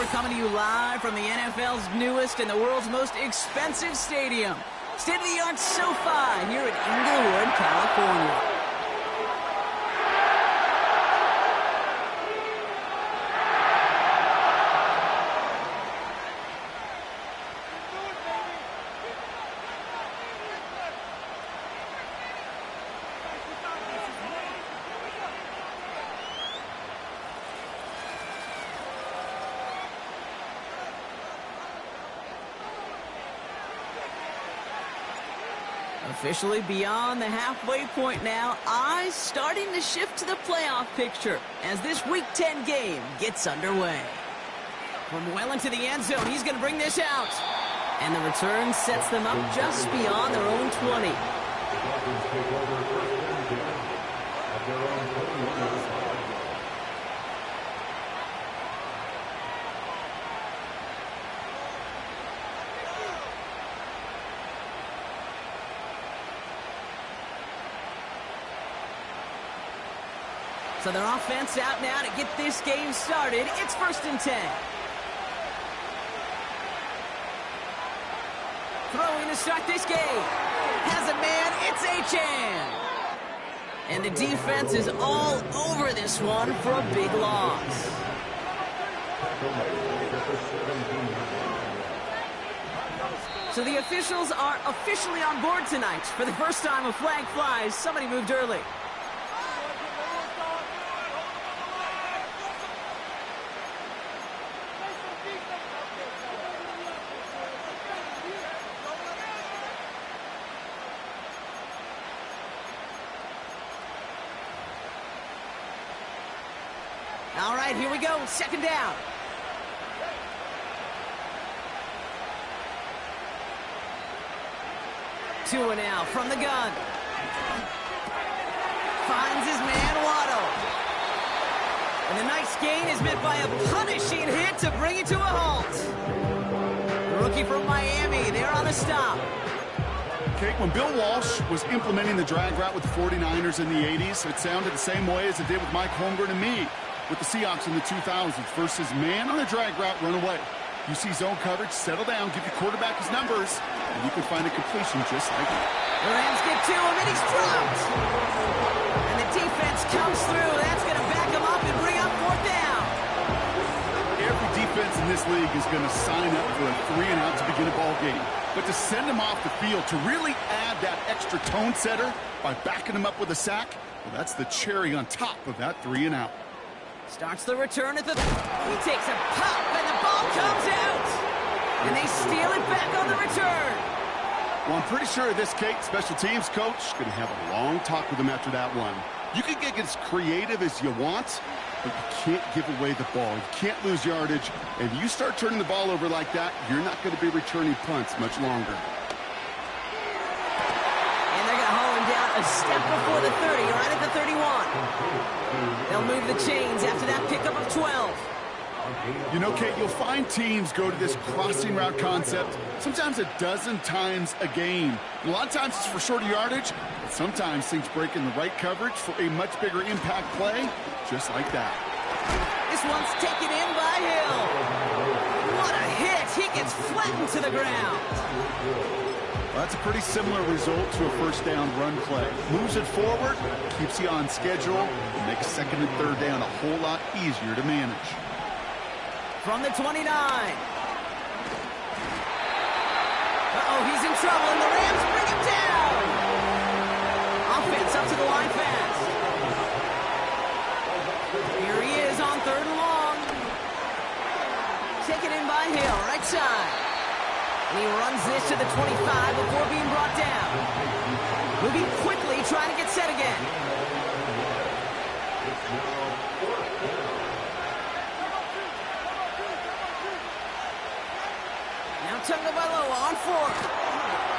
we're coming to you live from the NFL's newest and the world's most expensive stadium. State-of-the-art SoFi here at Inglewood, California. Officially beyond the halfway point now, eyes starting to shift to the playoff picture as this Week 10 game gets underway. From well into the end zone, he's going to bring this out. And the return sets them up just beyond their own 20. So their offense out now to get this game started. It's 1st and 10. Throwing to start this game. Has a man, it's H.M. And the defense is all over this one for a big loss. So the officials are officially on board tonight. For the first time a flag flies, somebody moved early. All right, here we go. 2nd down. Tua now from the gun. Finds his man, Waddle. And the nice gain is met by a punishing hit to bring it to a halt. The rookie from Miami, they're on the stop. Okay, when Bill Walsh was implementing the drag route with the 49ers in the 80s, it sounded the same way as it did with Mike Holmgren and me with the Seahawks in the 2000s versus man on a drag route, run away. You see zone coverage, settle down, give your quarterback his numbers, and you can find a completion just like that. The Rams get to him, and he's dropped. And the defense comes through. That's going to back him up and bring up 4th down. Every defense in this league is going to sign up for a 3-and-out to begin a ball game. But to send him off the field, to really add that extra tone setter by backing him up with a sack, well, that's the cherry on top of that 3-and-out. Starts the return at the... He takes a pop, and the ball comes out. And they steal it back on the return. Well, I'm pretty sure this special teams coach going to have a long talk with him after that one. You can get as creative as you want, but you can't give away the ball. You can't lose yardage. And if you start turning the ball over like that, you're not going to be returning punts much longer. And they're going to haul him down a step before the 30, right at the 31. They'll move the chains after that pickup of 12. You know, Kate, you'll find teams go to this crossing route concept sometimes a dozen times a game. And a lot of times it's for shorter yardage, but sometimes things break in the right coverage for a much bigger impact play, just like that. This one's taken in by Hill. What a hit! He gets flattened to the ground. Well, that's a pretty similar result to a 1st down run play. Moves it forward, keeps you on schedule, and makes 2nd and 3rd down a whole lot easier to manage. From the 29. Uh-oh, he's in trouble, and the Rams bring him down. Offense up to the line fast. Here he is on 3rd and long. Taken in by Hill, right side. And he runs this to the 25 before being brought down. Moving quickly, trying to get set again. Now Tagovailoa on 4th.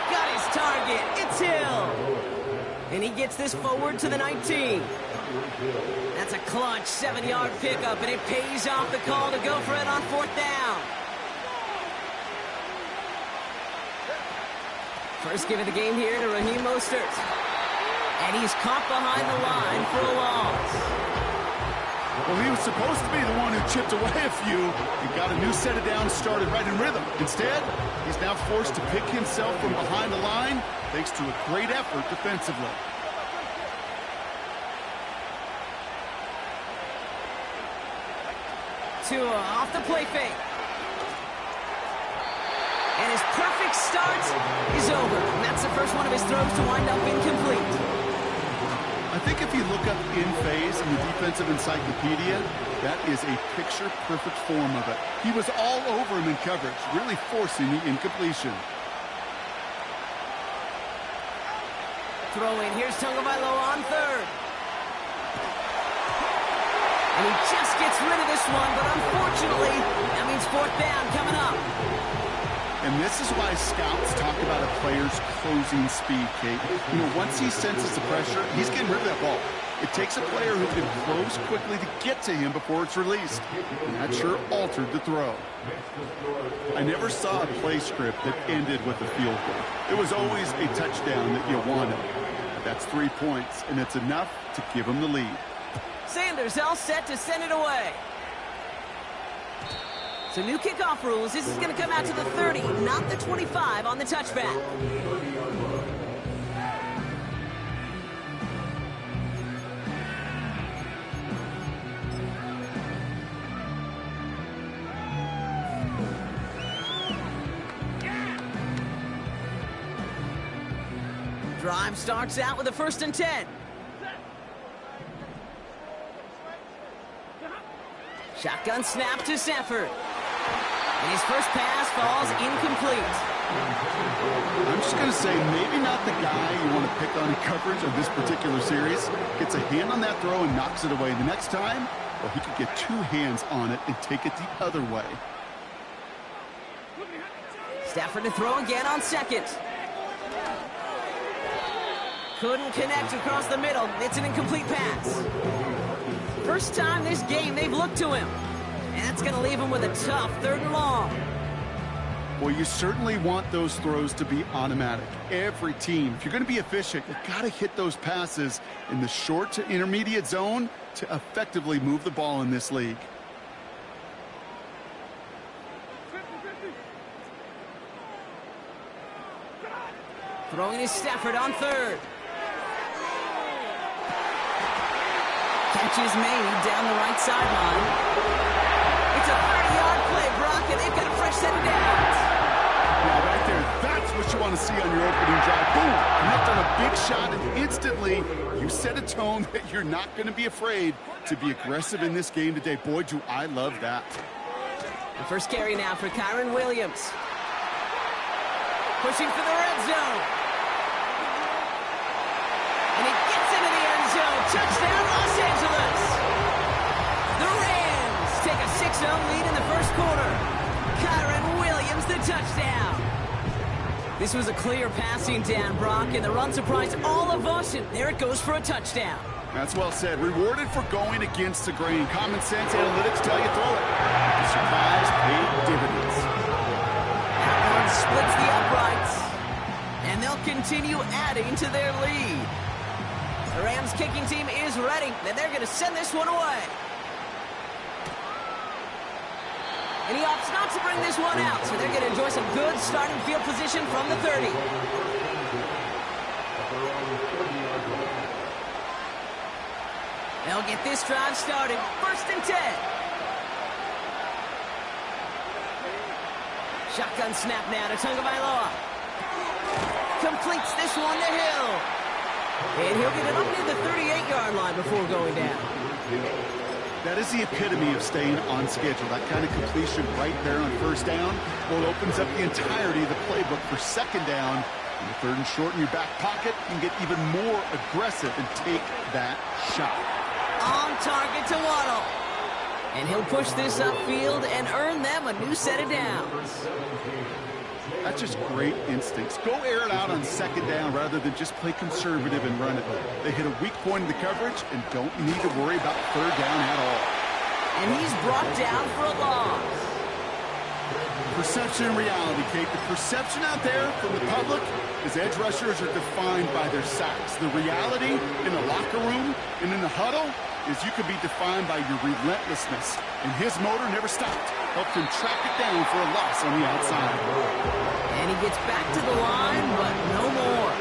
Got his target. It's Hill. And he gets this forward to the 19. That's a clutch 7-yard pickup, and it pays off the call to go for it on 4th down. First give of the game here to Raheem Mostert. And he's caught behind the line for a loss. Well, he was supposed to be the one who chipped away a few and got a new set of downs started right in rhythm. Instead, he's now forced to pick himself from behind the line thanks to a great effort defensively. Tua off the play fake. And his perfect start is over. And that's the first one of his throws to wind up incomplete. I think if you look up in phase in the defensive encyclopedia, that is a picture-perfect form of it. He was all over him in coverage, really forcing the incompletion. Throw in. Here's Tagovailoa on third. And he just gets rid of this one, but unfortunately, that means fourth down coming up. And this is why scouts talk about a player's closing speed, Kate. You know, once he senses the pressure, he's getting rid of that ball. It takes a player who can close quickly to get to him before it's released. And that sure altered the throw. I never saw a play script that ended with a field goal. It was always a touchdown that you wanted. That's 3 points, and it's enough to give him the lead. Sanders all set to send it away. So new kickoff rules. This is going to come out to the 30, not the 25 on the touchback. Drive starts out with a 1st and 10. Shotgun snap to Stafford. And his first pass falls incomplete. I'm just going to say, maybe not the guy you want to pick on in coverage of this particular series. Gets a hand on that throw and knocks it away. The next time, well, he could get 2 hands on it and take it the other way. Stafford to throw again on 2nd. Couldn't connect across the middle. It's an incomplete pass. First time this game they've looked to him. And that's going to leave him with a tough 3rd and long. Well, you certainly want those throws to be automatic. Every team, if you're going to be efficient, you've got to hit those passes in the short to intermediate zone to effectively move the ball in this league. Throwing is Stafford on 3rd. Catch is made down the right sideline. It's a 30-yard play, Brock, and they've got a fresh set of downs. Yeah, right there, that's what you want to see on your opening drive. Boom, connect on a big shot, and instantly you set a tone that you're not going to be afraid to be aggressive in this game today. Boy, do I love that. The first carry now for Kyren Williams. Pushing for the red zone. And he gets into the end zone. Touchdown, Los Angeles. The Rams take a 6-0 lead in the first quarter. Kyren Williams, the touchdown. This was a clear passing down, Brock, and the run surprised all of us, and there it goes for a touchdown. That's well said. Rewarded for going against the grain. Common sense analytics tell you throw it. The surprise paid dividends. That one splits the uprights, and they'll continue adding to their lead. The Rams kicking team is ready, and they're going to send this one away. And he opts not to bring this one out, so they're going to enjoy some good starting field position from the 30. They'll get this drive started. 1st and 10. Shotgun snap now to Tagovailoa. Completes this one to Hill. And he'll get it up near the 38-yard line before going down. That is the epitome of staying on schedule. That kind of completion right there on 1st down. Well, it opens up the entirety of the playbook for 2nd down. And the 3rd and short in your back pocket, you can get even more aggressive and take that shot. On target to Waddle. And he'll push this upfield and earn them a new set of downs. That's just great instincts. Go air it out on 2nd down rather than just play conservative and run it. They hit a weak point in the coverage and don't need to worry about 3rd down at all. And he's brought down for a loss. Perception and reality, Kate. The perception out there from the public is edge rushers are defined by their sacks. The reality in the locker room and in the huddle, is you can be defined by your relentlessness, and his motor never stopped. Helped him track it down for a loss on the outside. And he gets back to the line, but no more.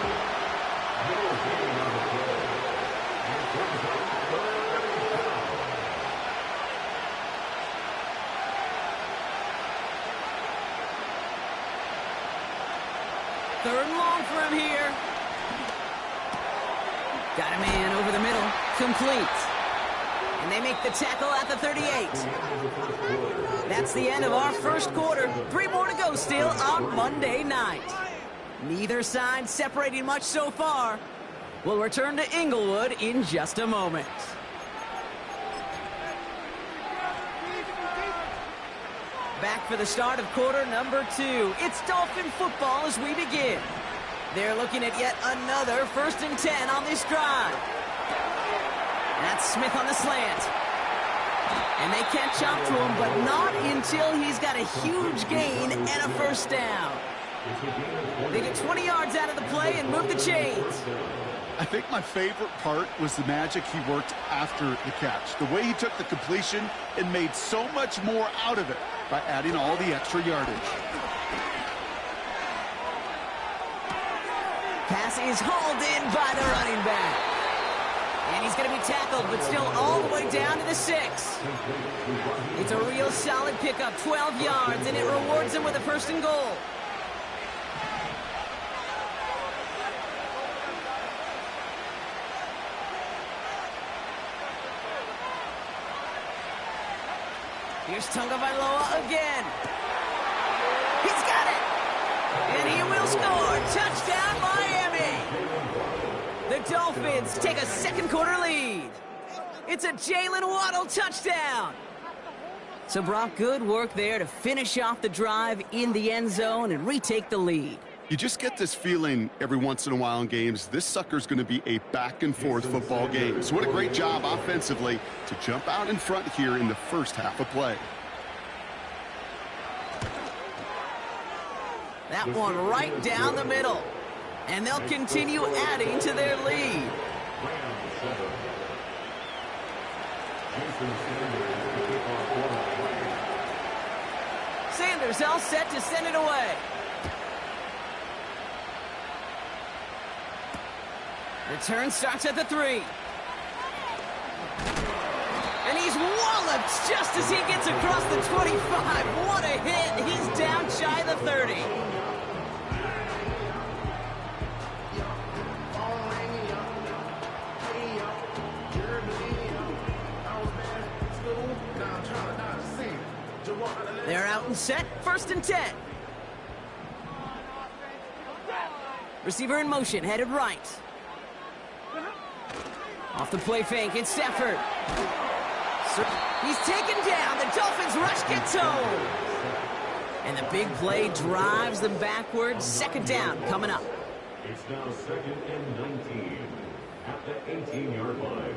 Third and long for him here. Got a man over the middle. Complete. And they make the tackle at the 38. That's the end of our first quarter. 3 more to go still on Monday night. Neither side separating much so far. We'll return to Inglewood in just a moment. Back for the start of quarter number 2. It's Dolphin football as we begin. They're looking at yet another 1st and 10 on this drive. That's Smith on the slant. And they catch up to him, but not until he's got a huge gain and a 1st down. They get 20 yards out of the play and move the chains. I think my favorite part was the magic he worked after the catch. The way he took the completion and made so much more out of it by adding all the extra yardage. Pass is hauled in by the running back. And he's going to be tackled, but still all the way down to the 6. It's a real solid pickup, 12 yards, and it rewards him with a 1st and goal. Here's Tagovailoa again. He's got it. And he will score. Touchdown, Miami. The Dolphins take a 2nd quarter lead. It's a Jalen Waddle touchdown. So, Brock, good work there to finish off the drive in the end zone and retake the lead. You just get this feeling every once in a while in games, this sucker's going to be a back-and-forth football game. So what a great job offensively to jump out in front here in the first half of play. That one right down the middle. And they'll continue adding to their lead. Sanders all set to send it away. Return starts at the 3. And he's walloped just as he gets across the 25. What a hit. He's down shy of the 30. They're out and set. 1st and 10. Receiver in motion, headed right. Off the play fake, it's Stafford. He's taken down. The Dolphins rush gets home. And the big play drives them backwards. 2nd down coming up. It's now 2nd and 19 at the 18-yard line.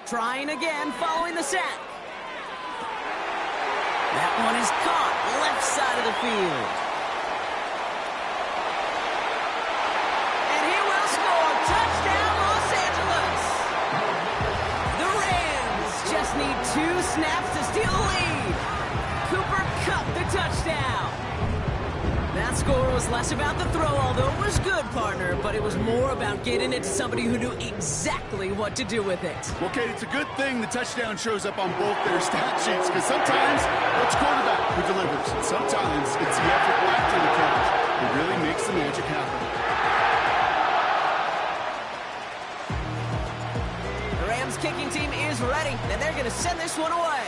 Trying again, following the sack. That one is caught, left side of the field. And he will score. Touchdown, Los Angeles. The Rams just need 2 snaps to steal the lead. Cooper Kupp the touchdown. That score was less about the throw, although it was good, partner, but it was more about getting it to somebody who knew exactly what to do with it. Well, Kate, it's a good thing the touchdown shows up on both their stat sheets, because sometimes it's quarterback who delivers. Sometimes it's the effort after the catch that really makes the magic happen. The Rams kicking team is ready, and they're going to send this one away.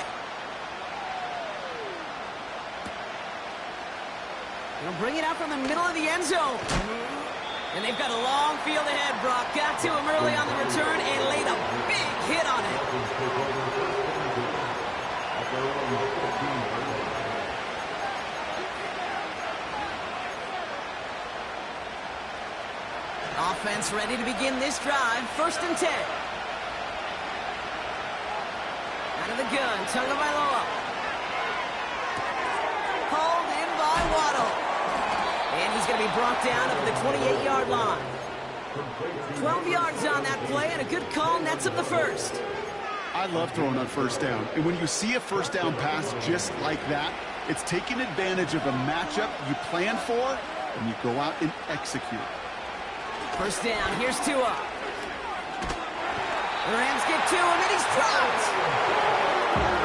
They'll bring it out from the middle of the end zone. And they've got a long field ahead, Brock. Got to him early on the return and laid a big hit on it. Offense ready to begin this drive. 1st and 10. Out of the gun, Tagovailoa. Hauled in by Waddle. And he's going to be brought down at the 28-yard line. 12 yards on that play, and a good call nets up the first. I love throwing on 1st down. And when you see a 1st down pass just like that, it's taking advantage of a matchup you plan for, and you go out and execute. 1st down, here's Tua. The Rams get 2, and then he's dropped.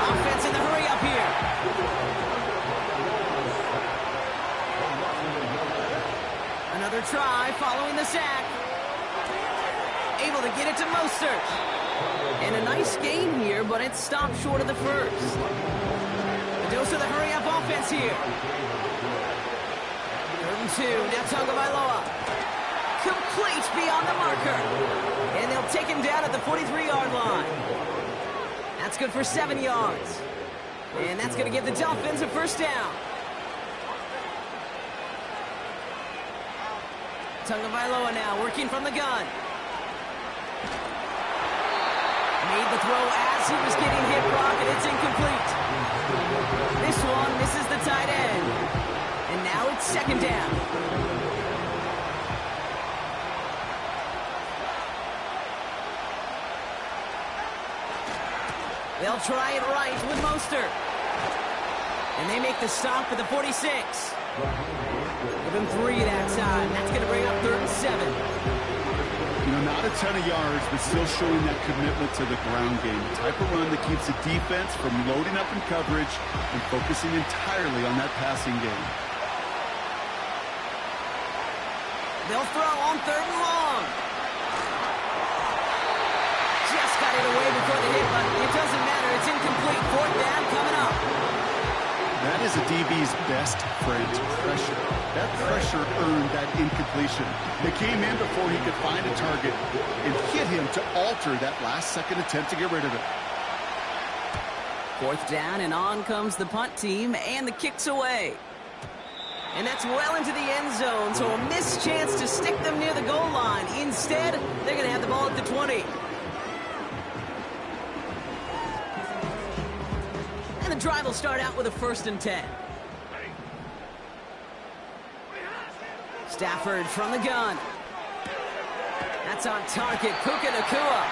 Offense in the hurry up here. Another try following the sack. Able to get it to Mostert. And a nice gain here, but it stopped short of the first. A dose of the hurry-up offense here. 3rd and 2, now Tagovailoa. Complete beyond the marker. And they'll take him down at the 43-yard line. That's good for 7 yards. And that's going to give the Dolphins a 1st down. Tagovailoa now working from the gun. Made the throw as he was getting hit, Brock, and it's incomplete. This one misses the tight end. And now it's 2nd down. They'll try it right with Mostert. And they make the stop at the 46. Give him 3 that time. That's going to bring up 3rd and 7. You know, not a ton of yards, but still showing that commitment to the ground game. The type of run that keeps the defense from loading up in coverage and focusing entirely on that passing game. They'll throw on 3rd and long. Just got it away before the hit, but it doesn't matter. It's incomplete. 4th down coming up. That is a DB's best friend, pressure. That pressure earned that incompletion. They came in before he could find a target and hit him to alter that last-second attempt to get rid of it. 4th down, and on comes the punt team, and the kick's away. And that's well into the end zone, so a missed chance to stick them near the goal line. Instead, they're going to have the ball at the 20. And the drive will start out with a 1st and 10. Stafford from the gun. That's on target. Puka Nacua.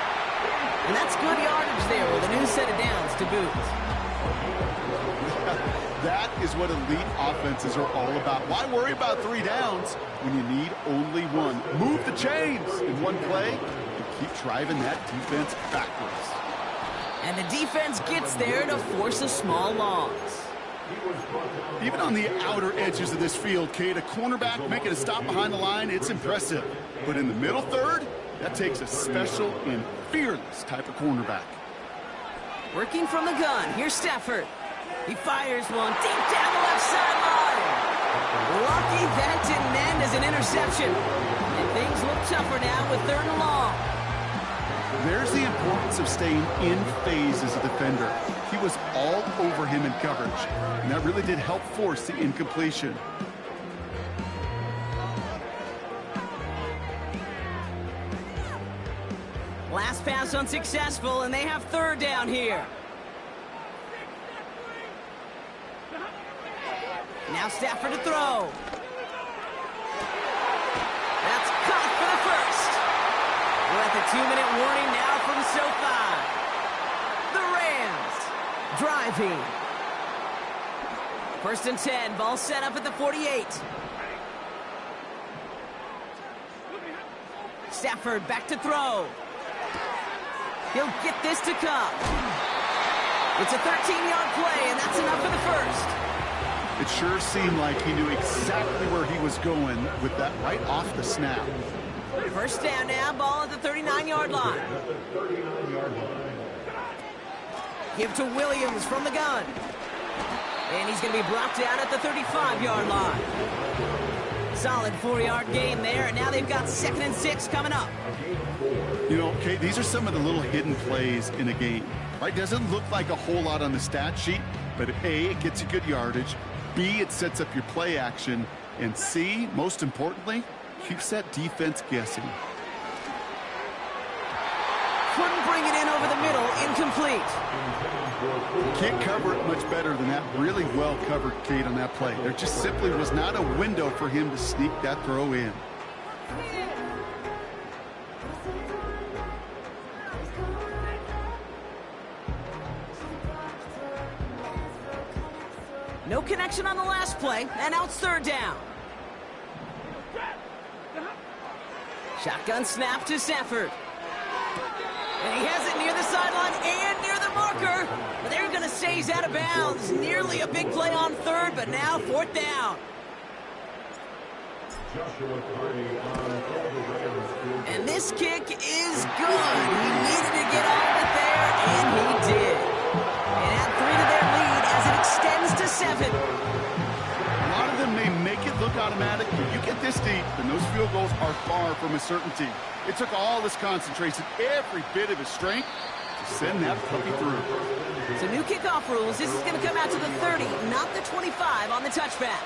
And that's good yardage there with a new set of downs to boot. That is what elite offenses are all about. Why worry about 3 downs when you need only 1? Move the chains in one play and keep driving that defense backwards. And the defense gets there to force a small loss. Even on the outer edges of this field, Kate, a cornerback making a stop behind the line, it's impressive. But in the middle third, that takes a special and fearless type of cornerback. Working from the gun, here's Stafford. He fires one deep down the left sideline. Lucky that didn't end as an interception. And things look tougher now with 3rd and long. There's the importance of staying in phase as a defender. He was all over him in coverage, and that really did help force the incompletion. Last pass unsuccessful, and they have 3rd down here. Now Stafford to throw. That's caught for the first. We're at the 2-minute warning now from SoFi. The Rams driving. 1st and 10, ball set up at the 48. Stafford back to throw. He'll get this to come. It's a 13-yard play, and that's enough for the first. It sure seemed like he knew exactly where he was going with that right off the snap. 1st down now, ball at the 39-yard line. Give to Williams from the gun. And he's going to be brought down at the 35-yard line. Solid 4-yard gain there, and now they've got 2nd and 6 coming up. You know, Kate, these are some of the little hidden plays in a game. Right? Doesn't look like a whole lot on the stat sheet, but A, it gets you good yardage. B, it sets up your play action. And C, most importantly, keeps that defense guessing. couldn't bring it in over the middle. Incomplete. You can't cover it much better than that. Really well covered, Kate, on that play. There just simply was not a window for him to sneak that throw in. No connection on the last play, and now it's third down. Shotgun snap to Stafford. And he has it near the sideline and near the marker. But they're going to say he's out of bounds. Nearly a big play on third, but now fourth down. And this kick is good. He needed to get all of it there, and he did. And add 3 to their lead as it extends to 7. A lot of them may make it look automatic, but you get this deep, and those field goals are far from a certainty. It took all his concentration, every bit of his strength, to send that puppy through. So new kickoff rules. This is going to come out to the 30, not the 25 on the touchback.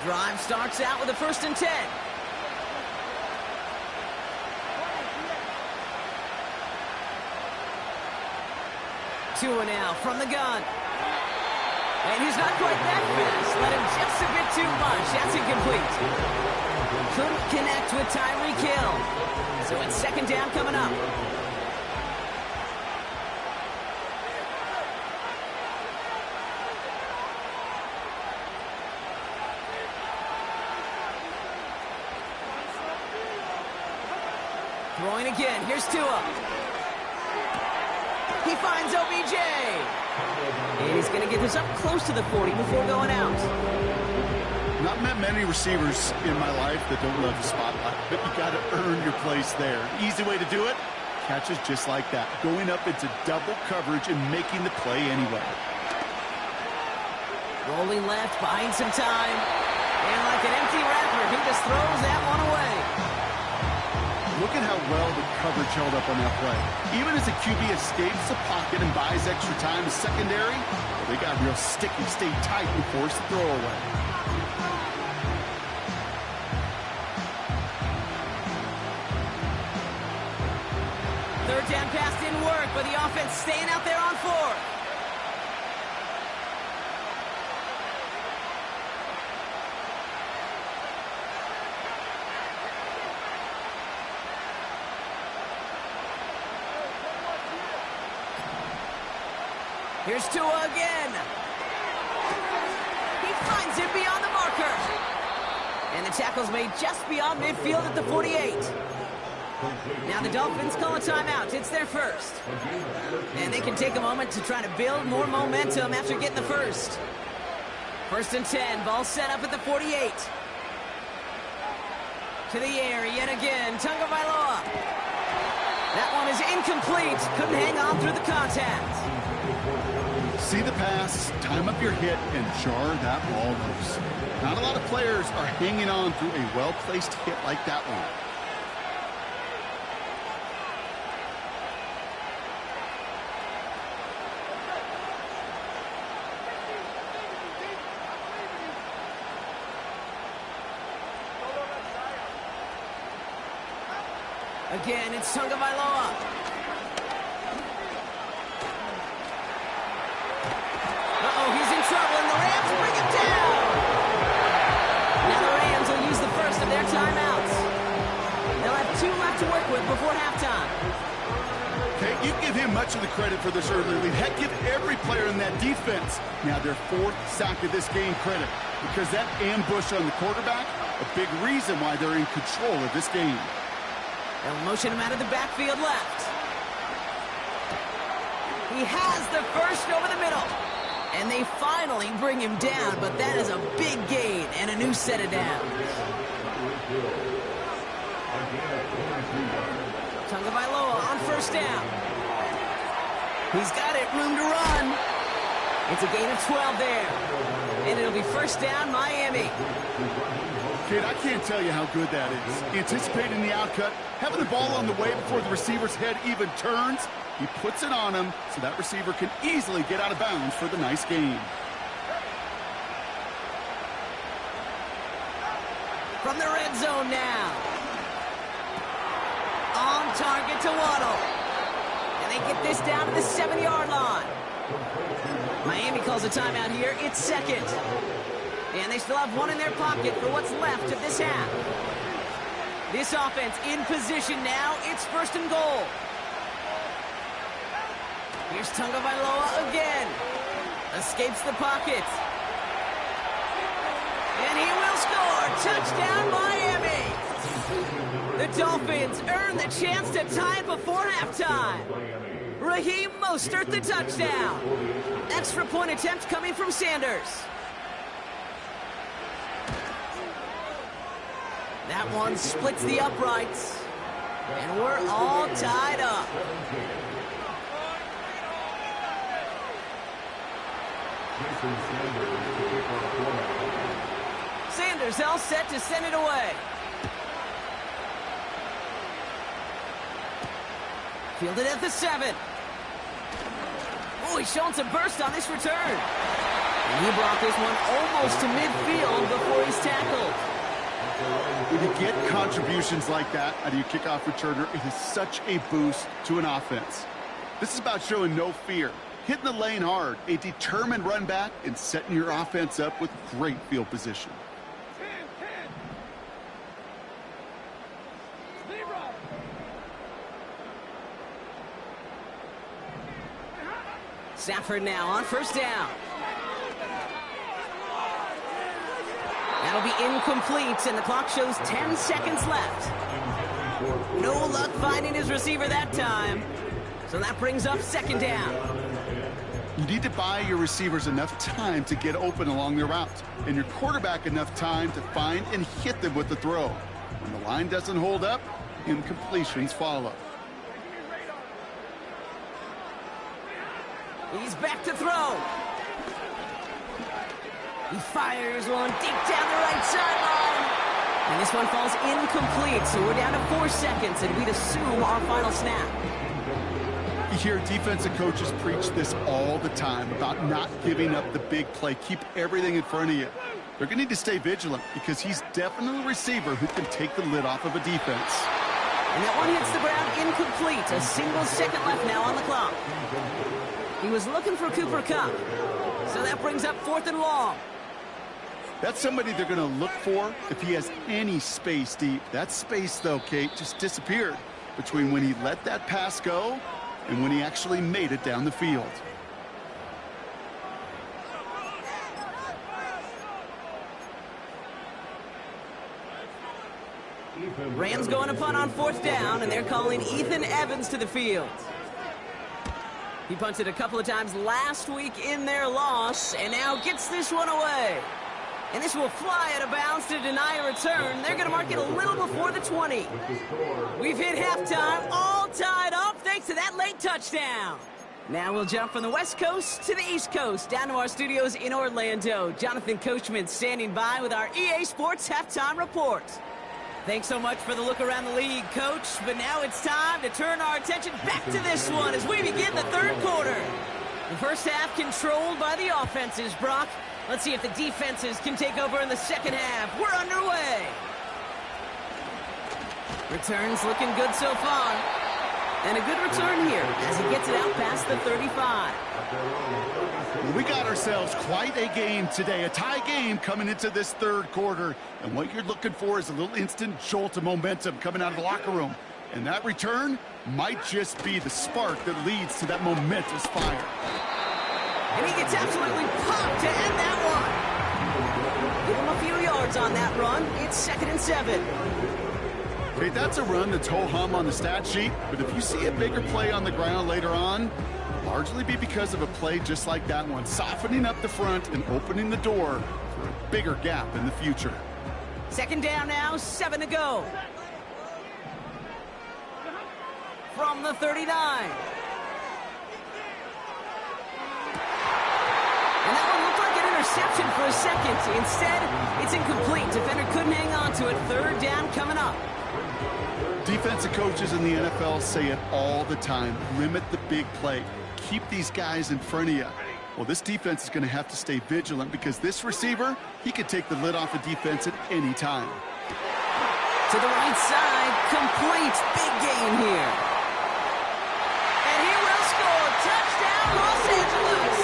Drive starts out with a 1st and 10. Two now from the gun. And he's not quite that fast. Let him just a bit too much. That's incomplete. Couldn't connect with Tyreek Hill. So it's 2nd down coming up. Throwing again. Here's Tua. He finds OBJ. And he's going to get this up close to the 40 before going out. Not met many receivers in my life that don't love the spotlight, but you got to earn your place there. Easy way to do it, catches just like that, going up into double coverage and making the play anyway. Rolling left, buying some time. And like an empty wrapper, he just throws that one away. Look at how well the coverage held up on that play. Even as the QB escapes the pocket and buys extra time to secondary, they got real sticky, stayed tight and forced the throw away. Third down pass didn't work, but the offense staying out there on 4th. Here's Tua again. He finds him beyond the marker. And the tackle's made just beyond midfield at the 48. Now the Dolphins call a timeout. It's their first. And they can take a moment to try to build more momentum after getting the first. 1st and 10. Ball set up at the 48. To the air yet again. Tagovailoa. That one is incomplete. Couldn't hang on through the contact. See the pass, time up your hit, and jar that ball loose. Not a lot of players are hanging on through a well-placed hit like that one. Again, it's Tagovailoa. He's in trouble, and the Rams bring him down. Now the Rams will use the first of their timeouts. They'll have 2 left to work with before halftime. Okay, you give him much of the credit for this early lead. Heck, give every player in that defense now their 4th sack of this game credit, because that ambush on the quarterback, a big reason why they're in control of this game. They'll motion him out of the backfield left. He has the first over the middle. And they finally bring him down, but that is a big gain and a new set of downs. Tagovailoa on 1st down. He's got it, room to run. It's a gain of 12 there. And it'll be 1st down, Miami. Kid, I can't tell you how good that is. Anticipating the outcut, having the ball on the way before the receiver's head even turns. He puts it on him so that receiver can easily get out of bounds for the nice gain. From the red zone now. target to Waddle. And they get this down to the 7-yard line. Miami calls a timeout here. It's second. And they still have one in their pocket for what's left of this half. This offense in position now. It's first and goal. Here's Tagovailoa again. Escapes the pocket. And he will score. Touchdown, Miami. The Dolphins earn the chance to tie it before halftime. Raheem Mostert the touchdown. Extra point attempt coming from Sanders. That one splits the uprights. And we're all tied up. Sanders all set to send it away. Fielded at the 7. Oh, he's showing some burst on this return. And he brought this one almost to midfield before he's tackled. When you get contributions like that out of your kickoff returner, it is such a boost to an offense. This is about showing no fear, hitting the lane hard, a determined run back, and setting your offense up with great field position. Stafford now on first down. That'll be incomplete, and the clock shows 10 seconds left. No luck finding his receiver that time. So that brings up second down. You need to buy your receivers enough time to get open along their routes, and your quarterback enough time to find and hit them with the throw. When the line doesn't hold up, incompletions follow. He's back to throw. He fires one deep down the right sideline. And this one falls incomplete, so we're down to 4 seconds, and we'd assume our final snap. You hear defensive coaches preach this all the time about not giving up the big play. Keep everything in front of you. They're going to need to stay vigilant because he's definitely a receiver who can take the lid off of a defense. And that one hits the ground incomplete. A single second left now on the clock. He was looking for Cooper Kupp. So that brings up 4th and long. That's somebody they're going to look for if he has any space deep. That space, though, Kate, just disappeared between when he let that pass go and when he actually made it down the field. Rams going to punt on 4th down, and they're calling Ethan Evans to the field. He punted a couple of times last week in their loss, and now gets this one away. And this will fly out of bounds to deny a return. They're going to mark it a little before the 20. We've hit halftime, all tied up thanks to that late touchdown. Now we'll jump from the West Coast to the East Coast, down to our studios in Orlando. Jonathan Coachman standing by with our EA Sports Halftime Report. Thanks so much for the look around the league, Coach. But now it's time to turn our attention back to this one as we begin the third quarter. The first half controlled by the offenses, Brock. Let's see if the defenses can take over in the second half. We're underway. Returns looking good so far. And a good return here as he gets it out past the 35. Well, we got ourselves quite a game today, a tie game coming into this third quarter. And what you're looking for is a little instant jolt of momentum coming out of the locker room. And that return might just be the spark that leads to that momentous fire. And he gets absolutely popped to end that one. Give him a few yards on that run. It's 2nd and 7. Okay, that's a run that's ho-hum on the stat sheet, but if you see a bigger play on the ground later on, largely be because of a play just like that one, softening up the front and opening the door for a bigger gap in the future. 2nd down now, 7 to go. From the 39. And that one looked like an interception for a second. Instead, it's incomplete. Defender couldn't hang on to it. 3rd down coming up. Defensive coaches in the NFL say it all the time. Limit the big play. Keep these guys in front of you. Well, this defense is going to have to stay vigilant because this receiver, he could take the lid off a defense at any time. To the right side, complete. Big gain here. And he will score. Touchdown, Los Angeles.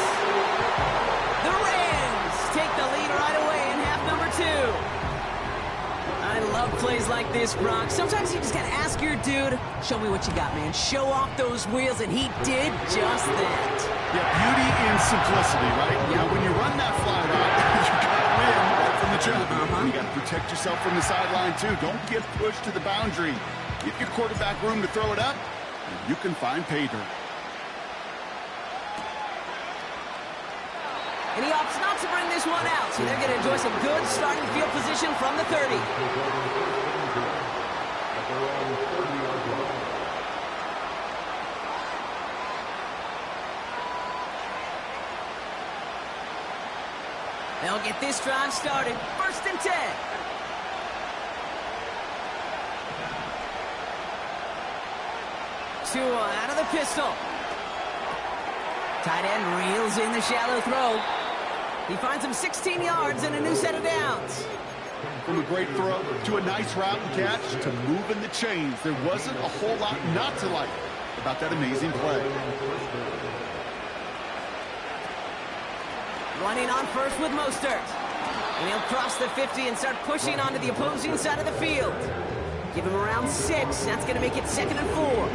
The Rams take the lead right away in half number 2. I love plays like this, Brock. Sometimes you just got to ask your dude, show me what you got, man. Show off those wheels, and he did just that. Yeah, beauty in simplicity, right? Yeah, when you run that fly route, you got to win right from the jump. You got to protect yourself from the sideline, too. Don't get pushed to the boundary. Give your quarterback room to throw it up, and you can find pay dirt. And he opts not to bring this one out, so they're going to enjoy some good starting field position from the 30. They'll get this drive started. 1st and 10. Tua out of the pistol. Tight end reels in the shallow throw. He finds him 16 yards and a new set of downs. From a great throw to a nice route and catch to moving the chains. There wasn't a whole lot not to like about that amazing play. Running on first with Mostert. And he'll cross the 50 and start pushing onto the opposing side of the field. Give him around 6. That's going to make it 2nd and 4.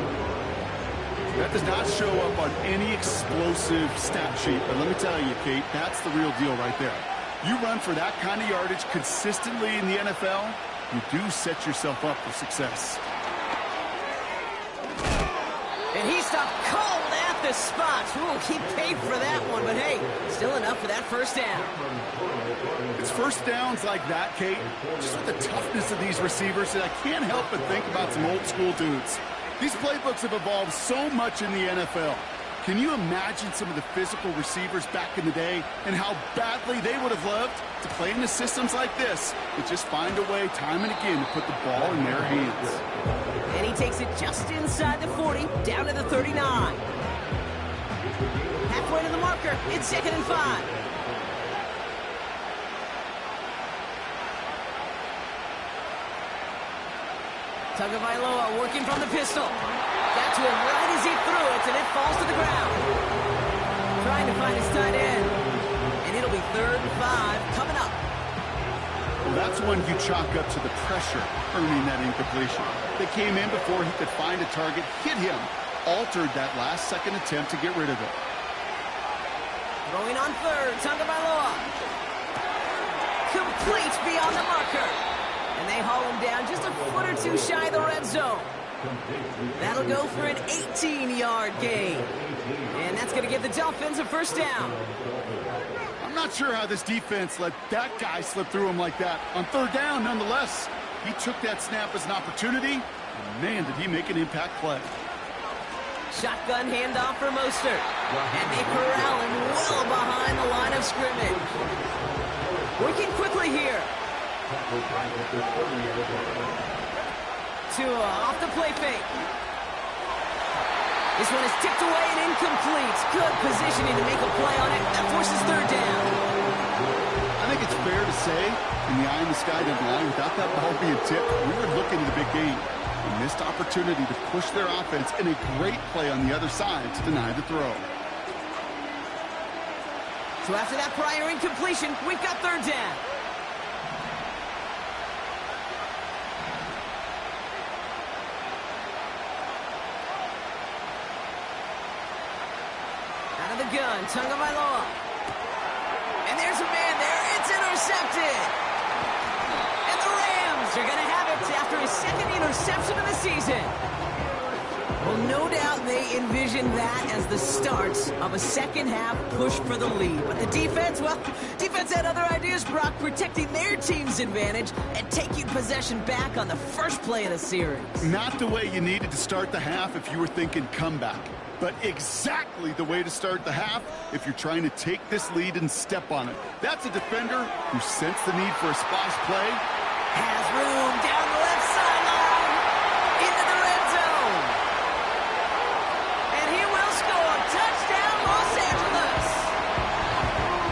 That does not show up on any explosive stat sheet, but let me tell you, Kate, that's the real deal right there. You run for that kind of yardage consistently in the NFL, you do set yourself up for success. And he stopped cold at the spot. Ooh, he paid for that one, but hey, still enough for that 1st down. It's 1st downs like that, Kate, just with the toughness of these receivers, that I can't help but think about some old school dudes. These playbooks have evolved so much in the NFL. Can you imagine some of the physical receivers back in the day and how badly they would have loved to play in the systems like this, but just find a way time and again to put the ball in their hands? And he takes it just inside the 40, down to the 39. Halfway to the marker, it's 2nd and 5. Tagovailoa working from the pistol. Got to him right as he threw it, and it falls to the ground. Trying to find his tight end. And it'll be 3rd and 5 coming up. Well, that's one you chalk up to the pressure earning that incompletion. They came in before he could find a target, hit him, altered that last-second attempt to get rid of it. Throwing on 3rd, Tagovailoa. Complete beyond the marker. And they haul him down just a foot or 2 shy of the red zone. That'll go for an 18-yard gain. And that's going to give the Dolphins a 1st down. I'm not sure how this defense let that guy slip through him like that. On 3rd down, nonetheless, he took that snap as an opportunity. And man, did he make an impact play. Shotgun handoff for Mostert. And they corral him well behind the line of scrimmage. Working quickly here. Tua off the play fake. This one is tipped away and incomplete. Good positioning to make a play on it. That forces 3rd down. I think it's fair to say, in the eye in the sky deadline, without that ball being tipped, we were looking at the big game. A missed opportunity to push their offense and a great play on the other side to deny the throw. So after that prior incompletion, we've got 3rd down. Out of the gun, Tagovailoa. And there's a man there. It's intercepted. And the Rams are going to have it after his 2nd interception of the season. Well, no doubt they envisioned that as the start of a second-half push for the lead. But the defense, well, defense had other ideas, Brock, protecting their team's advantage and taking possession back on the first play of the series. Not the way you needed to start the half if you were thinking comeback, but exactly the way to start the half if you're trying to take this lead and step on it. That's a defender who sensed the need for a splash play. Has room down the left sideline into the red zone. And he will score. Touchdown, Los Angeles.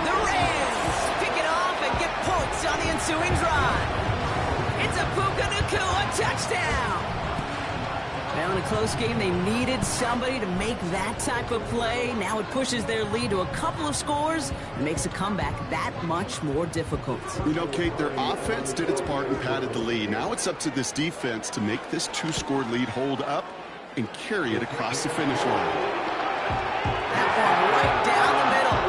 The Rams pick it off and get points on the ensuing drive. It's a Puka Nacua Well, in a close game, they needed somebody to make that type of play. Now it pushes their lead to a couple of scores and makes a comeback that much more difficult. You know, Kate, their offense did its part and padded the lead. Now it's up to this defense to make this two-score lead hold up and carry it across the finish line. That one right down the middle.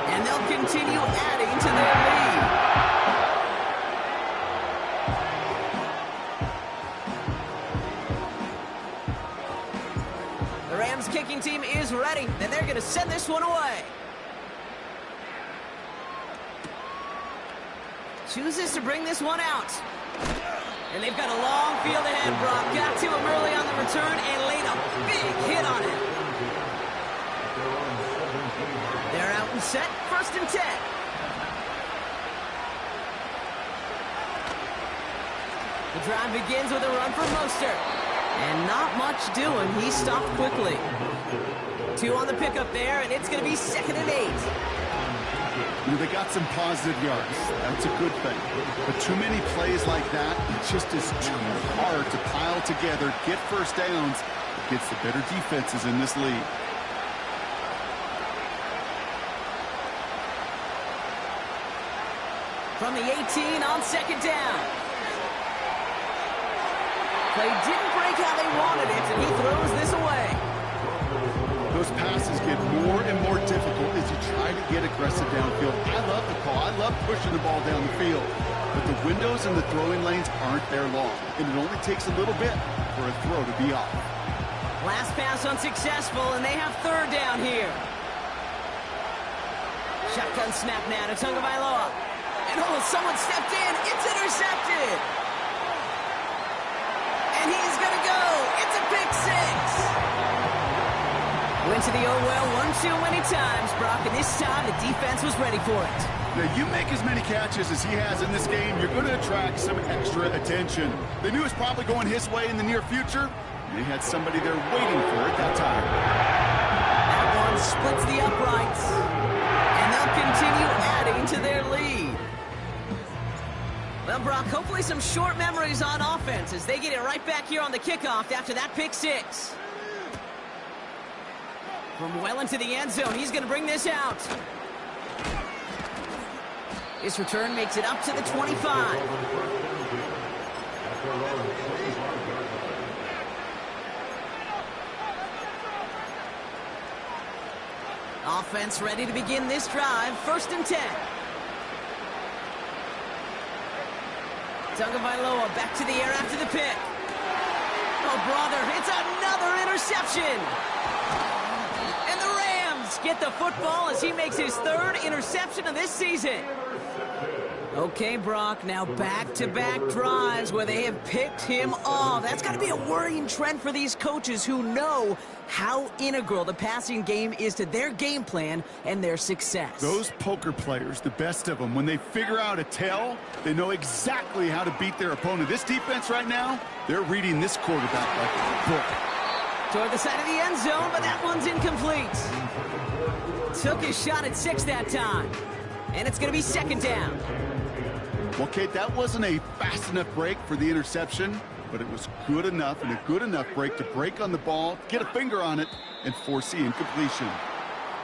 And they'll continue adding to their lead. The Rams kicking team is ready, and they're going to send this one away. Chooses to bring this one out. And they've got a long field ahead, Brock. Got to him early on the return and laid a big hit on him. They're out and set, 1st and 10. The drive begins with a run from Mostert. And not much doing. He stopped quickly. 2 on the pickup there, and it's going to be 2nd and 8. You know, they got some positive yards. That's a good thing. But too many plays like that, it just is too hard to pile together, get first downs against the better defenses in this league. From the 18 on 2nd down. Play didn't break how they wanted it, and he throws this away. Those passes get more and more difficult as you try to get aggressive downfield. I love the call. I love pushing the ball down the field. But the windows in the throwing lanes aren't there long, and it only takes a little bit for a throw to be off. Last pass unsuccessful, and they have 3rd down here. Shotgun snap now to Tagovailoa. And oh, someone stepped in. It's intercepted. And he's going to go. It's a pick 6. Went to the oh well one too many times, Brock, and this time the defense was ready for it. Now, you make as many catches as he has in this game, you're going to attract some extra attention. They knew it was probably going his way in the near future. They had somebody there waiting for it that time. That one splits the uprights, and they'll continue adding to their lead. Well, Brock, hopefully some short memories on offense as they get it right back here on the kickoff after that pick 6. From well into the end zone, he's going to bring this out. This return makes it up to the 25. Offense ready to begin this drive, 1st and 10. Tagovailoa back to the air after the pick. Oh, brother, it's another interception. And the Rams get the football as he makes his 3rd interception of this season. Okay, Brock, now back-to-back drives where they have picked him off. That's got to be a worrying trend for these coaches who know how integral the passing game is to their game plan and their success. Those poker players, the best of them, when they figure out a tell, they know exactly how to beat their opponent. This defense right now, they're reading this quarterback like a book. Toward the side of the end zone, but that one's incomplete. Took his shot at 6 that time. And it's going to be 2nd down. Well, Kate, that wasn't a fast enough break for the interception, but it was good enough and a good enough break to break on the ball, get a finger on it, and force the incompletion.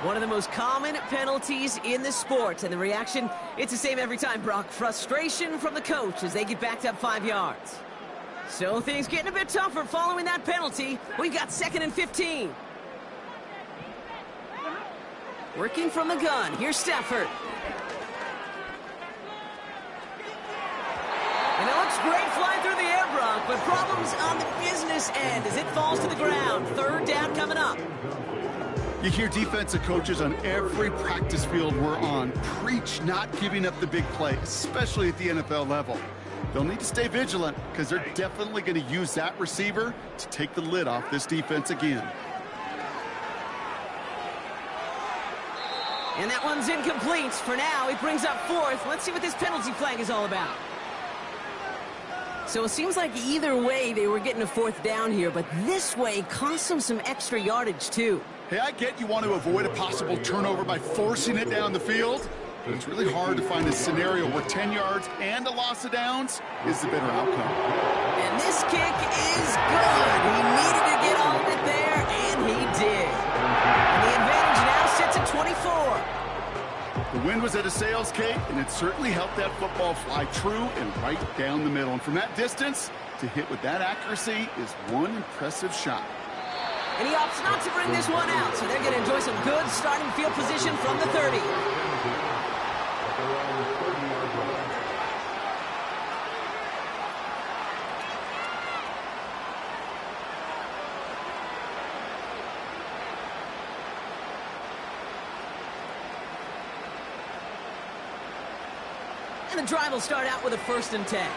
One of the most common penalties in the sport, and the reaction, it's the same every time, Brock. Frustration from the coach as they get backed up 5 yards. So things getting a bit tougher following that penalty. We've got 2nd and 15. Working from the gun. Here's Stafford. And it looks great flying through the air, Brock, but problems on the business end as it falls to the ground. 3rd down coming up. You hear defensive coaches on every practice field we're on preach not giving up the big play, especially at the NFL level. They'll need to stay vigilant because they're definitely going to use that receiver to take the lid off this defense again. And that one's incomplete. For now, it brings up 4th. Let's see what this penalty flag is all about. So it seems like either way they were getting a 4th down here, but this way cost them some extra yardage too. Hey, I get you want to avoid a possible turnover by forcing it down the field, but it's really hard to find a scenario where 10 yards and a loss of downs is the better outcome. And this kick is good. He needed it sails, Kate, and it certainly helped that football fly true and right down the middle. And from that distance, to hit with that accuracy is one impressive shot. And he opts not to bring this one out, so they're going to enjoy some good starting field position from the 30. And the drive will start out with a 1st and 10.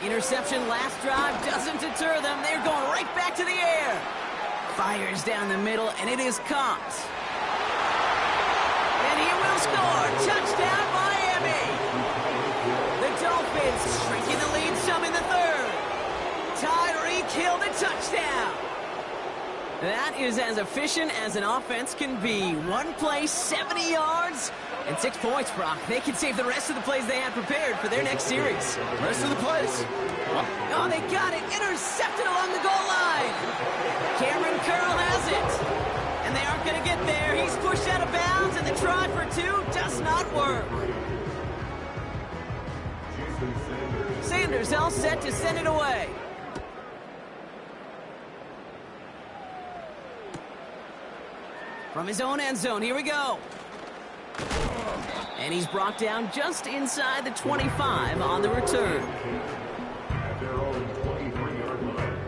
Interception last drive doesn't deter them. They're going right back to the air. Fires down the middle, and it is caught. And he will score. Touchdown, Miami. The Dolphins shrinking the lead some in the 3rd. Tyreek Hill the touchdown. That is as efficient as an offense can be. One play, 70 yards, and 6 points, Brock. They can save the rest of the plays they had prepared for their next series. Rest of the plays? Oh, they got it. Intercepted along the goal line. Cameron Curl has it. And they aren't going to get there. He's pushed out of bounds, and the try for 2 does not work. Sanders all set to send it away. From his own end zone, here we go. And he's brought down just inside the 25 on the return. At their own 23-yard line.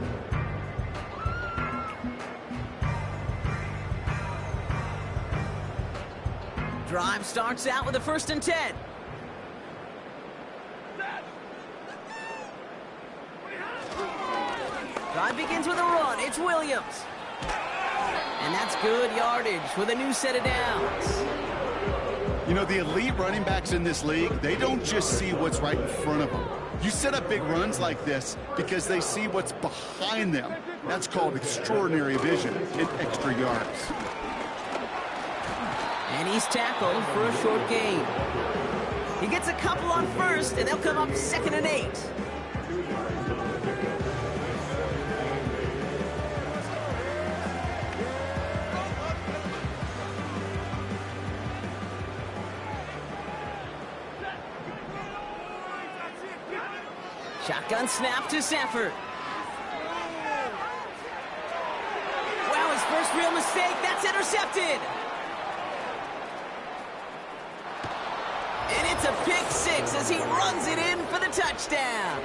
Drive starts out with a 1st and 10. Drive begins with a run. It's Williams. And that's good yardage with a new set of downs. You know, the elite running backs in this league, they don't just see what's right in front of them. You set up big runs like this because they see what's behind them. That's called extraordinary vision and extra yards. And he's tackled for a short gain. He gets a couple on 1st, and they'll come up 2nd and 8. Shotgun snap to Safford. Wow, his first real mistake. That's intercepted. And it's a pick 6 as he runs it in for the touchdown.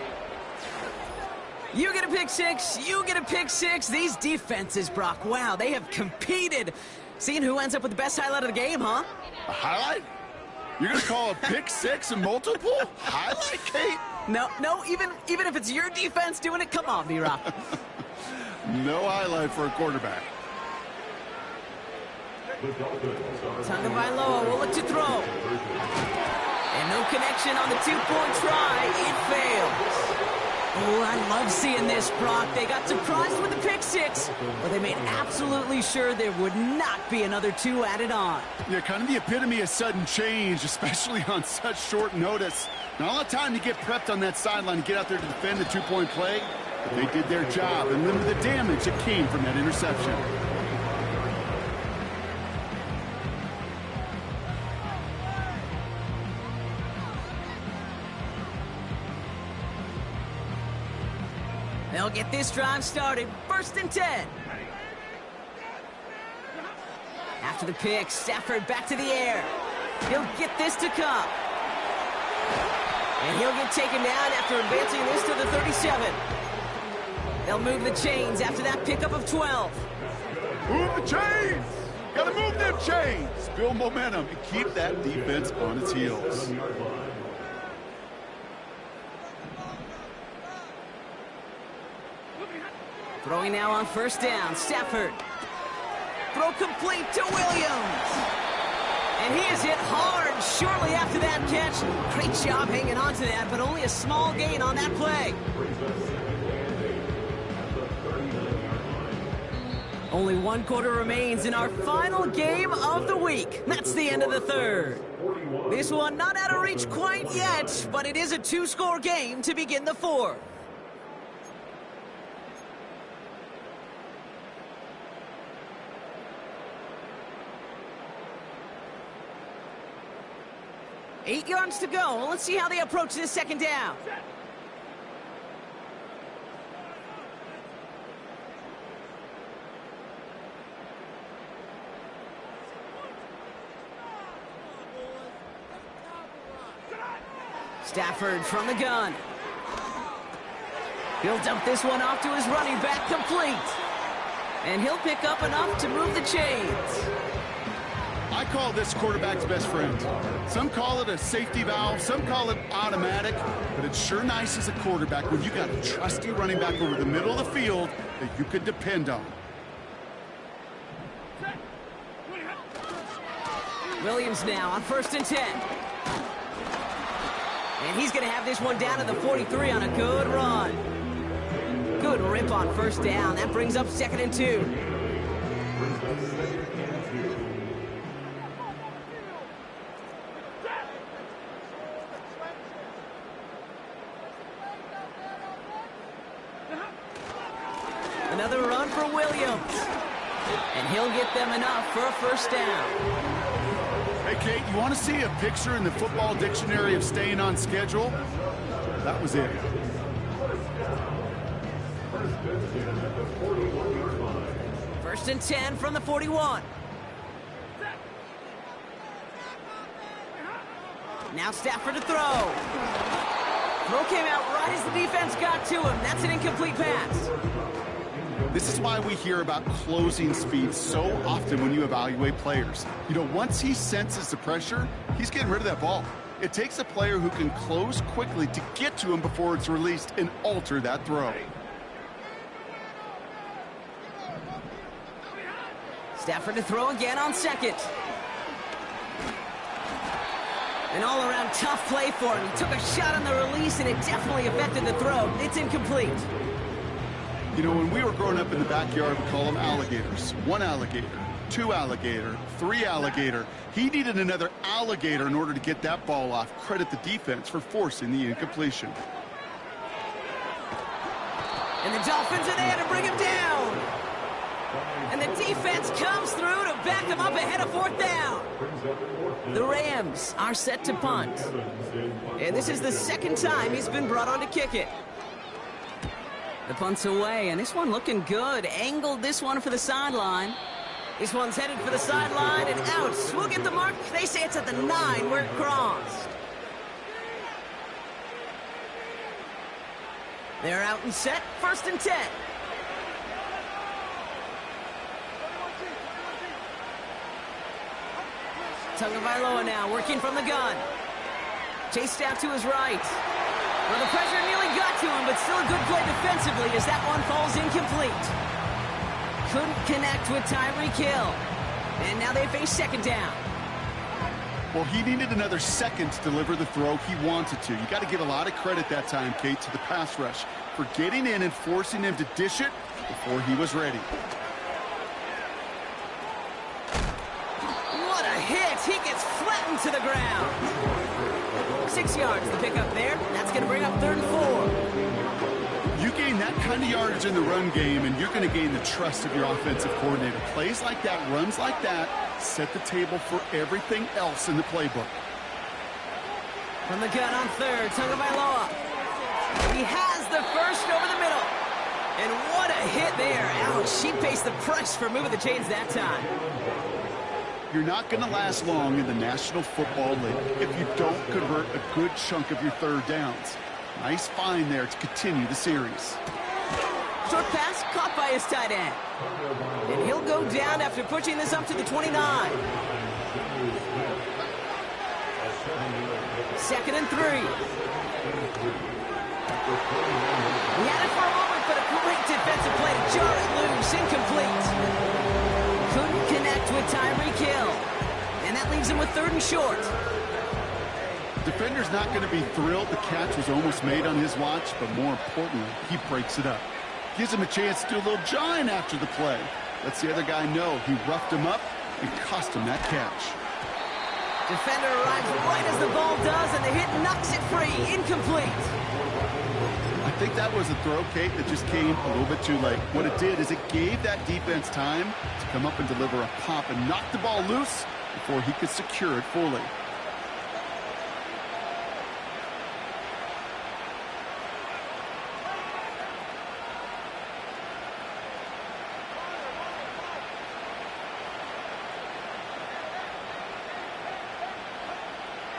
You get a pick 6. You get a pick 6. These defenses, Brock, wow, they have competed. Seeing who ends up with the best highlight of the game, huh? A highlight? You're going to call a pick 6 a multiple? Highlight, Kate? No, even if it's your defense doing it, come on, B-Rock. No highlight for a quarterback. Tagovailoa will look to throw. And no connection on the 2-point try. It fails. Oh, I love seeing this, Brock. They got surprised with the pick 6, but they made absolutely sure there would not be another 2 added on. Yeah, kind of the epitome of sudden change, especially on such short notice. Not a lot of time to get prepped on that sideline and get out there to defend the 2-point play, but they did their job and limited the damage that came from that interception. They'll get this drive started. 1st and 10. After the pick, Stafford back to the air. He'll get this to come. And he'll get taken down after advancing this to the 37. They'll move the chains after that pickup of 12. Move the chains! Gotta move them chains! Build momentum and keep that defense on its heels. Throwing now on 1st down, Stafford. Throw complete to Williams. And he is hit hard shortly after that catch. Great job hanging on to that, but only a small gain on that play. Only 1 quarter remains in our final game of the week. That's the end of the 3rd. This one not out of reach quite yet, but it is a 2-score game to begin the 4th. 8 yards to go. Well, let's see how they approach this second down. Stafford from the gun. He'll dump this one off to his running back, complete. And he'll pick up enough to move the chains. I call this quarterback's best friend. Some call it a safety valve, some call it automatic, but it's sure nice as a quarterback when you got a trusty running back over the middle of the field that you can depend on. Williams now on 1st and 10. And he's going to have this one down to the 43 on a good run. Good rip on 1st down. That brings up 2nd and 2. Another run for Williams. And he'll get them enough for a 1st down. Hey, Kate, you want to see a picture in the football dictionary of staying on schedule? That was it. First and 10 from the 41. Now Stafford to throw. Throw came out right as the defense got to him. That's an incomplete pass. This is why we hear about closing speed so often when you evaluate players. You know, once he senses the pressure, he's getting rid of that ball. It takes a player who can close quickly to get to him before it's released and alter that throw. Stafford to throw again on 2nd. An all-around tough play for him. He took a shot on the release, and it definitely affected the throw. It's incomplete. You know, when we were growing up in the backyard, we call them alligators. 1 alligator, 2 alligator, 3 alligator. He needed another alligator in order to get that ball off. Credit the defense for forcing the incompletion. And the Dolphins are there to bring him down. And the defense comes through to back him up ahead of 4th down. The Rams are set to punt. And this is the 2nd time he's been brought on to kick it. The punt's away, and this one looking good. Angled this one for the sideline. This one's headed for the sideline and out. We'll get the mark. They say it's at the 9 where it crossed. They're out and set. 1st and 10. Tagovailoa now working from the gun. Chased out to his right. Well, the pressure nearly got to him, but still a good play defensively as that one falls incomplete. Couldn't connect with Tyreek Hill. And now they face 2nd down. Well, he needed another second to deliver the throw he wanted to. You got to give a lot of credit that time, Kate, to the pass rush for getting in and forcing him to dish it before he was ready. What a hit! He gets flattened to the ground. 6 yards to pick up there. That's going to bring up 3rd and 4. You gain that kind of yardage in the run game, and you're going to gain the trust of your offensive coordinator. Plays like that, runs like that, set the table for everything else in the playbook. From the gun on 3rd, Tagovailoa. He has the 1st over the middle. And what a hit there. Ouch, he paced the price for moving the chains that time. You're not going to last long in the National Football League if you don't convert a good chunk of your 3rd downs. Nice find there to continue the series. Short pass caught by his tight end. And he'll go down after pushing this up to the 29. 2nd and 3. He had it for a moment, but a great defensive play to jar it loose. Incomplete. Couldn't connect with Tyreek Hill. And that leaves him with 3rd and short. Defender's not going to be thrilled the catch was almost made on his watch, but more importantly, he breaks it up. Gives him a chance to do a little jawing after the play. Lets the other guy know he roughed him up and cost him that catch. Defender arrives right as the ball does, and the hit knocks it free. Incomplete. I think that was a throw, Kate, that just came a little bit too late. What it did is it gave that defense time to come up and deliver a pop and knock the ball loose before he could secure it fully.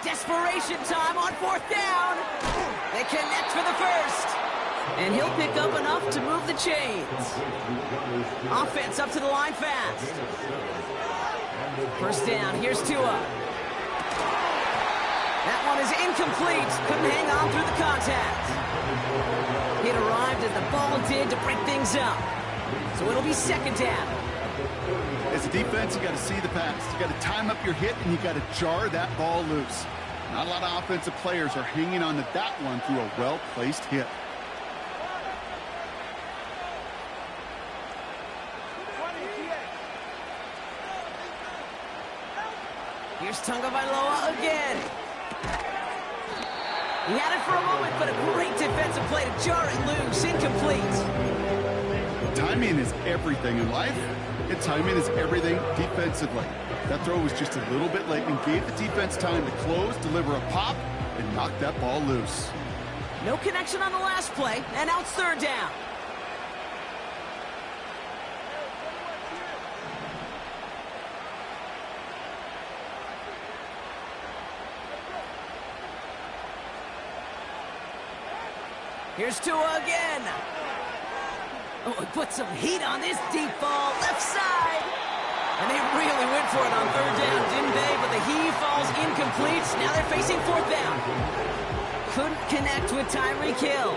Desperation time on 4th down. They connect for the first. And he'll pick up enough to move the chains. Offense up to the line fast. First down, here's Tua. That one is incomplete. Couldn't hang on through the contact. It arrived as the ball did to break things up. So it'll be 2nd down. As a defense, you got to see the pass. You got to time up your hit, and you got to jar that ball loose. Not a lot of offensive players are hanging on to that one through a well-placed hit. Here's Tagovailoa again. He had it for a moment, but a great defensive play to jar it loose. Incomplete. Timing is everything in life, and timing is everything defensively. That throw was just a little bit late and gave the defense time to close, deliver a pop, and knock that ball loose. No connection on the last play, and now it's 3rd down. Here's Tua again. Oh, he put some heat on this deep ball, left side. And they really went for it on 3rd down, didn't they? But the heave falls incomplete. Now they're facing 4th down. Couldn't connect with Tyreek Hill.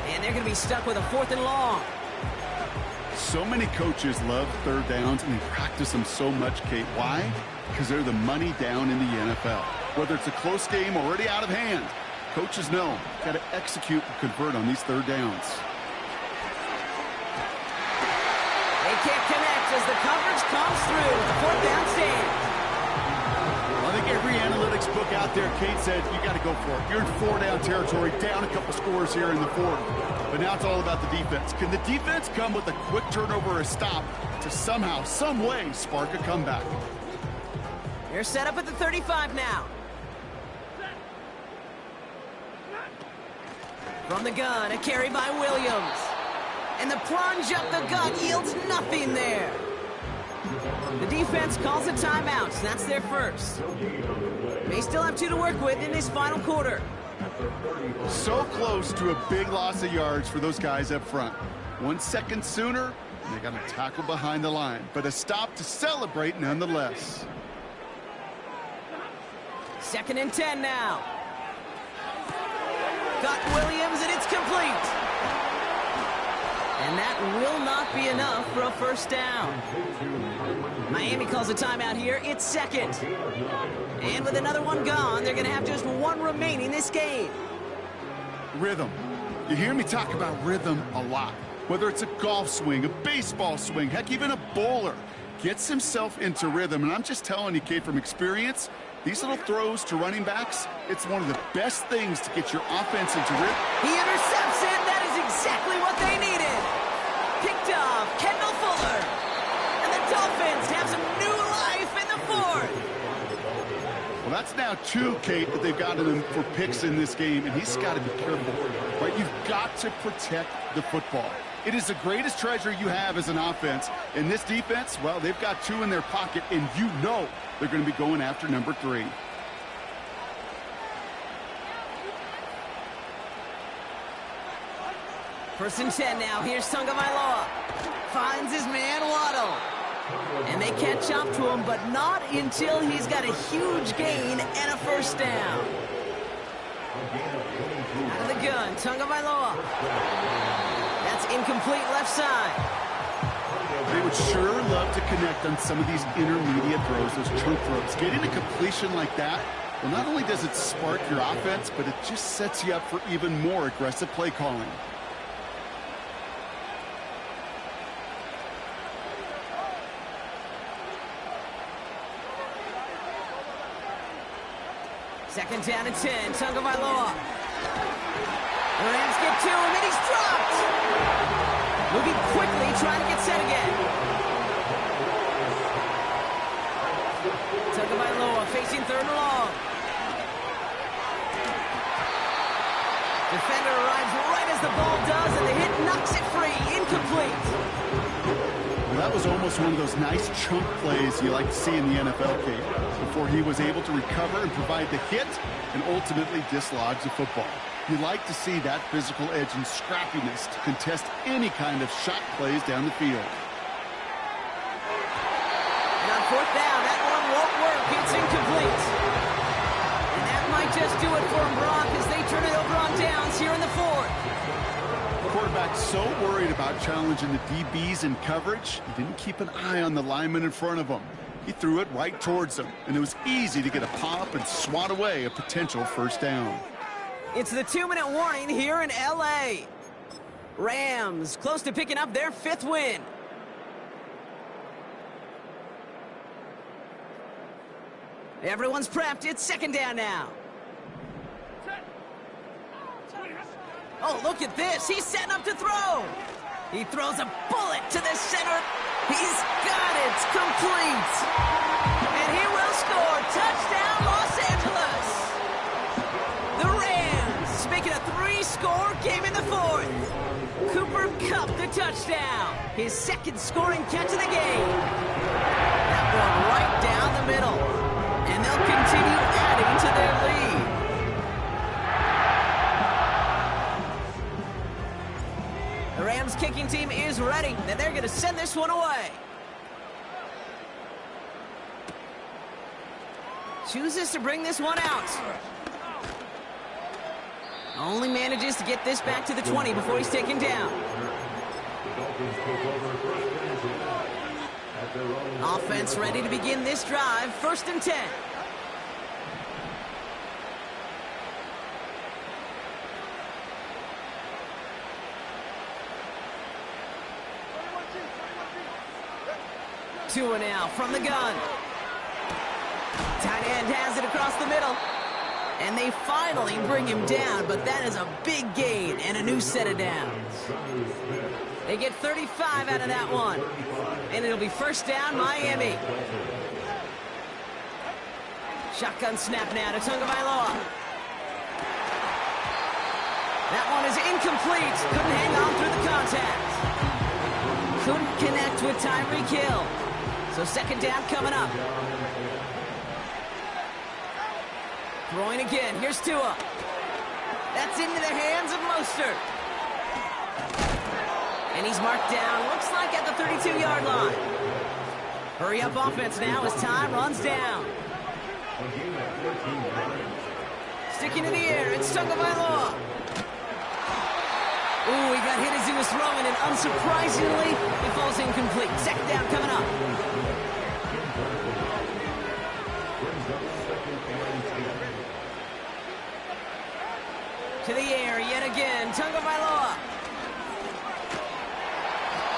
And they're going to be stuck with a 4th and long. So many coaches love 3rd downs, and they practice them so much, Kate. Why? Because they're the money down in the NFL. Whether it's a close game already out of hand, coaches know, got to execute and convert on these 3rd downs. They can't connect as the coverage comes through. The 4th down stand. Well, I think every analytics book out there, Kate said, you got to go for it. You're in 4-down territory, down a couple scores here in the 4th. But now it's all about the defense. Can the defense come with a quick turnover or a stop to somehow, some way, spark a comeback? They're set up at the 35 now. From the gun, a carry by Williams. And the plunge up the gut yields nothing there. The defense calls a timeout. That's their first. They still have 2 to work with in this final quarter. So close to a big loss of yards for those guys up front. 1 second sooner, and they got a tackle behind the line. But a stop to celebrate nonetheless. 2nd and 10 now. Got Williams, and it's complete. And that will not be enough for a first down. Miami calls a timeout here. It's 2nd. And with another one gone, they're going to have just 1 remaining this game. Rhythm. You hear me talk about rhythm a lot. Whether it's a golf swing, a baseball swing, heck, even a bowler gets himself into rhythm. And I'm just telling you, Kate, from experience, these little throws to running backs, it's one of the best things to get your offense into rhythm. He intercepts it. That is exactly what they needed. Picked off Kendall Fuller. And the Dolphins have some new life in the 4th. Well, that's now 2, Kate, that they've gotten him for picks in this game, and he's got to be careful. Right? You've got to protect the football. It is the greatest treasure you have as an offense. And this defense, well, they've got 2 in their pocket, and you know they're going to be going after number 3. First and 10 now. Here's Tagovailoa. Finds his man Waddle. And they catch up to him, but not until he's got a huge gain and a first down. Out of the gun, Tagovailoa. That's incomplete left side. They would sure love to connect on some of these intermediate throws, those chunk throws. Getting a completion like that, well, not only does it spark your offense, but it just sets you up for even more aggressive play calling. Second down and 10, Tagovailoa. The Rams get 2, and then he's dropped. Moving quickly, trying to get set again. Tagovailoa facing 3rd and long. Defender arrives right as the ball does, and the hit knocks it free. Incomplete. Well, That was almost one of those nice chunk plays you like to see in the NFL, Kate, before he was able to recover and provide the hit and ultimately dislodge the football. You like to see that physical edge and scrappiness to contest any kind of shot plays down the field. And on fourth down, that one won't work. It's incomplete. And that might just do it for him, Brock, as they turn it over on downs here in the fourth. The quarterback's so worried about challenging the DBs in coverage, he didn't keep an eye on the lineman in front of him. He threw it right towards him, and it was easy to get a pop and swat away a potential first down. It's the 2-minute warning here in L.A. Rams close to picking up their 5th win. Everyone's prepped. It's 2nd down now. Oh, look at this. He's setting up to throw. He throws a bullet to the center. He's got it. It's complete. And he will score. Touchdown, Los Angeles. The Rams make it a 3-score game in the 4th. Cooper Kupp the touchdown. His 2nd scoring catch of the game. That one right down the middle. And they'll continue adding to their lead. The Rams kicking team is ready, and they're going to send this one away. Chooses to bring this one out. Only manages to get this back to the 20 before he's taken down. Offense ready to begin this drive. 1st and 10. Tua now from the gun. Tight end has it across the middle. And they finally bring him down, but that is a big gain and a new set of downs. They get 35 out of that one. And it'll be 1st down, Miami. Shotgun snap now to Tagovailoa. That one is incomplete. Couldn't hang on through the contact. Couldn't connect with Tyreek Hill. So 2nd down coming up. Throwing again. Here's Tua. That's into the hands of Mostert. And he's marked down, looks like at the 32-yard line. Hurry up offense now as time runs down. Sticking in the air, it's Tagovailoa. Ooh, he got hit as he was throwing, and unsurprisingly, it falls incomplete. 2nd down coming up. To the air yet again, Tagovailoa.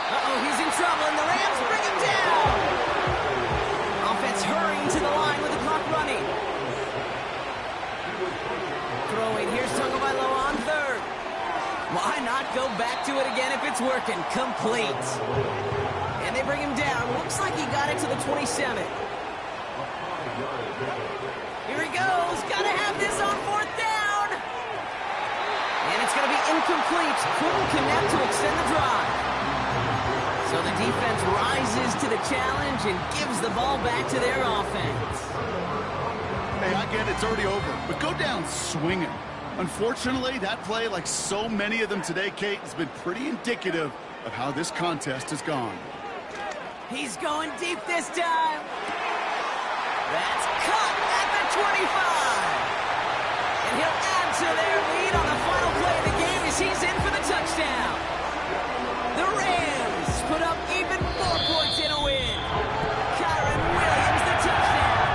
Uh-oh, he's in trouble, and the Rams bring him down. Offense hurrying to the line with the clock running. Throwing, here's Tagovailoa on 3rd. Why not go back to it again if it's working? Complete. And they bring him down. Looks like he got it to the 27. Here he goes. Gotta have this on 4th down. And it's gonna be incomplete. Couldn't connect to extend the drive. So the defense rises to the challenge and gives the ball back to their offense. Hey, I get it's already over, but go down swinging. Unfortunately, that play, like so many of them today, Kate, has been pretty indicative of how this contest has gone. He's going deep this time. That's caught at the 25. And he'll add to their lead on the final play of the game as he's in for the touchdown. The Rams put up even more points in a win. Kyron Williams, the touchdown.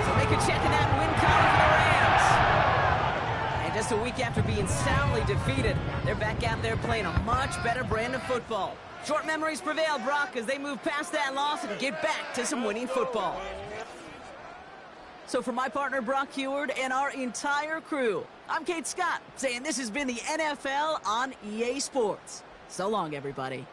So make a check in that win column for the Rams. And just a week after being soundly defeated, they're back out there playing a much better brand of football. Short memories prevail, Brock, as they move past that loss and get back to some winning football. So for my partner, Brock Heward, and our entire crew, I'm Kate Scott, saying this has been the NFL on EA Sports. So long, everybody.